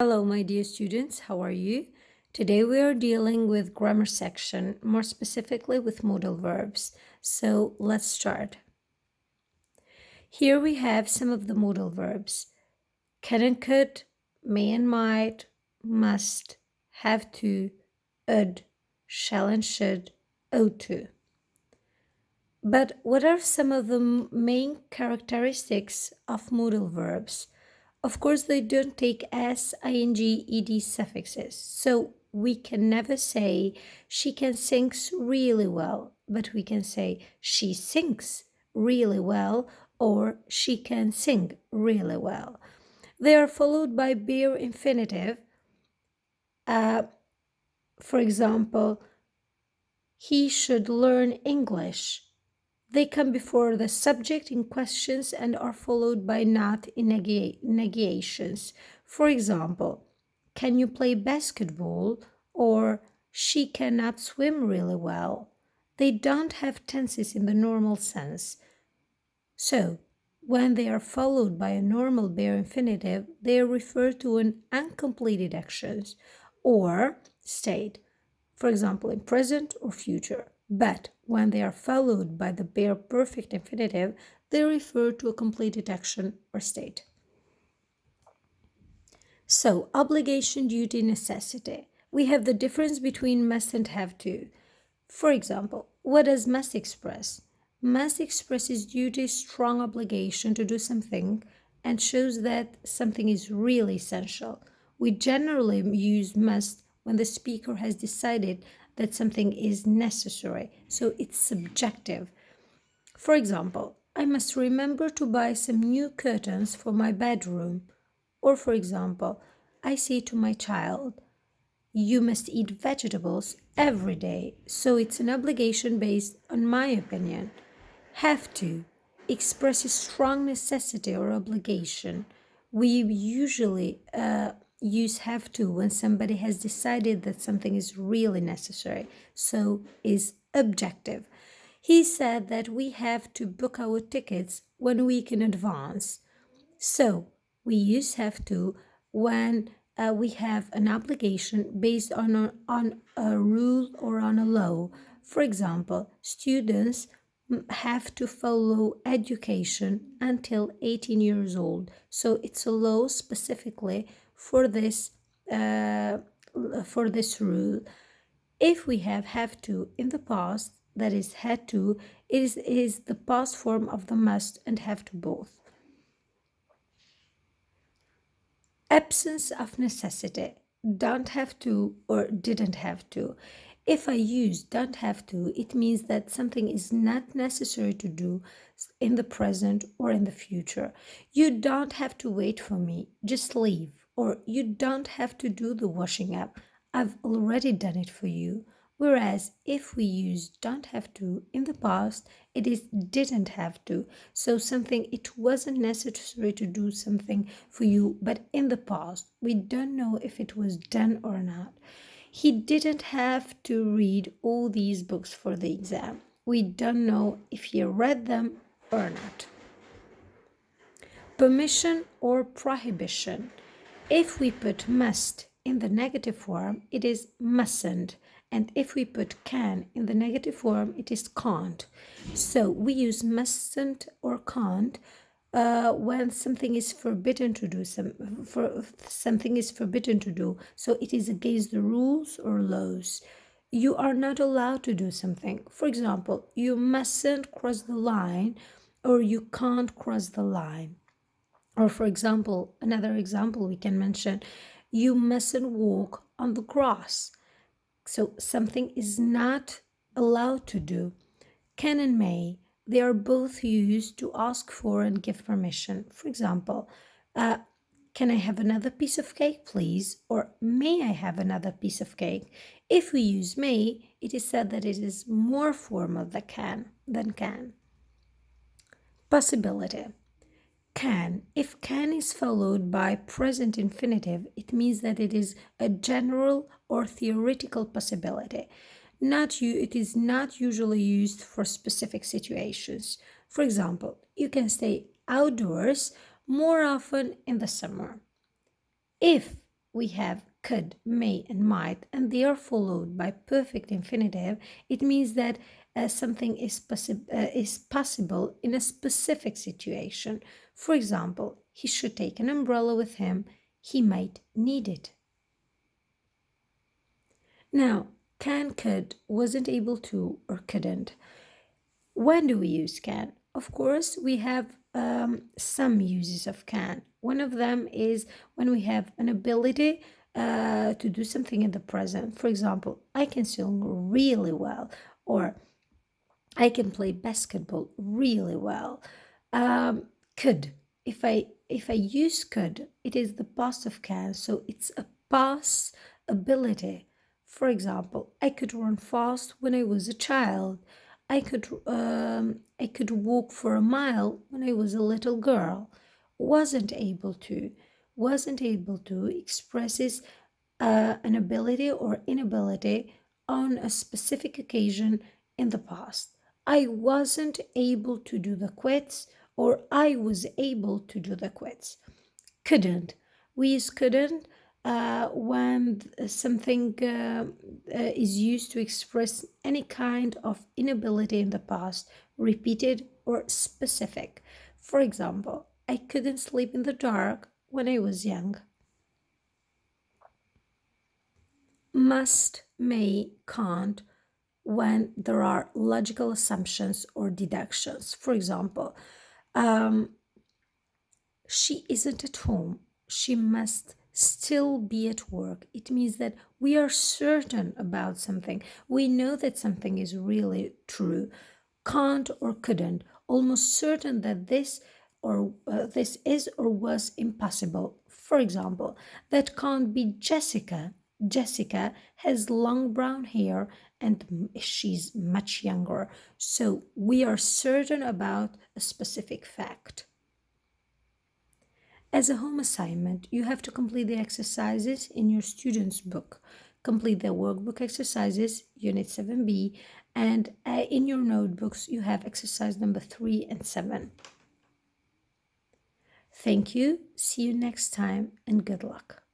Hello, my dear students, how are you? Today we are dealing with grammar section, more specifically with modal verbs. So let's start. Here we have some of the modal verbs. Can and could, may and might, must, have to, would, shall and should, ought to. But what are some of the main characteristics of modal verbs? Of course, they don't take s, ing, ed suffixes. So we can never say she can sing really well, but we can say she sings really well or she can sing really well. They are followed by bare infinitive. For example, he should learn English. They come before the subject in questions and are followed by not in negations. For example, can you play basketball? Or she cannot swim really well. They don't have tenses in the normal sense. So, when they are followed by a normal bare infinitive, they refer to an uncompleted actions or state, for example, in present or future. But when they are followed by the bare perfect infinitive, they refer to a completed action or state. So, obligation, duty, necessity. We have the difference between must and have to. For example, what does must express? Must expresses duty, strong obligation to do something, and shows that something is really essential. We generally use must when the speaker has decided that something is necessary, so it's subjective. For example, I must remember to buy some new curtains for my bedroom. Or, for example, I say to my child, you must eat vegetables every day, so it's an obligation based on my opinion. Have to expresses strong necessity or obligation. We usually use have to when somebody has decided that something is really necessary, so is objective. He said that we have to book our tickets 1 week in advance. So we use have to when we have an obligation based on a rule or on a law. For example, students have to follow education until 18 years old. So it's a law specifically uh, for this rule. If we have to in the past, that is had to, is the past form of the must and have to both. Absence of necessity, don't have to or didn't have to. If I use don't have to, it means that something is not necessary to do in the present or in the future. You don't have to wait for me, just leave. Or you don't have to do the washing up, I've already done it for you. Whereas if we use don't have to in the past, it is didn't have to. So something, it wasn't necessary to do something for you, but in the past, we don't know if it was done or not. He didn't have to read all these books for the exam. We don't know if he read them or not. Permission or prohibition. If we put must in the negative form, it is mustn't. And if we put can in the negative form, it is can't. So we use mustn't or can't when something is forbidden to do. Something is forbidden to do. So it is against the rules or laws. You are not allowed to do something. For example, you mustn't cross the line or you can't cross the line. Or for example, another example we can mention, you mustn't walk on the grass. So something is not allowed to do. Can and may, they are both used to ask for and give permission. For example, can I have another piece of cake, please? Or may I have another piece of cake? If we use may, it is said that it is more formal than can. Possibility. Can. If can is followed by present infinitive, it means that it is a general or theoretical possibility. It is not usually used for specific situations. For example, you can stay outdoors more often in the summer. If we have could, may, and might, and they are followed by perfect infinitive, it means that something is possible in a specific situation. For example, he should take an umbrella with him. He might need it. Now, can, could, wasn't able to, or couldn't. When do we use can? Of course, we have some uses of can. One of them is when we have an ability to do something in the present. For example, I can sing really well, or I can play basketball really well. Could. If I use could, it is the past of can, so it's a past ability. For example, I could run fast when I was a child. I could walk for a mile when I was a little girl. Wasn't able to. Wasn't able to expresses an ability or inability on a specific occasion in the past. I wasn't able to do the quits, or I was able to do the quits. Couldn't. We use couldn't when something is used to express any kind of inability in the past, repeated or specific. For example, I couldn't sleep in the dark when I was young. Must, may, can't when there are logical assumptions or deductions. For example, um, she isn't at home. She must still be at work. It means that we are certain about something. We know that something is really true. Can't or couldn't. Almost certain that this is or was impossible. For example, that can't be Jessica. Jessica has long brown hair and she's much younger. So we are certain about a specific fact. As a home assignment, you have to complete the exercises in your student's book. Complete the workbook exercises, Unit 7b, and in your notebooks, you have exercise number 3 and 7. Thank you, see you next time, and good luck.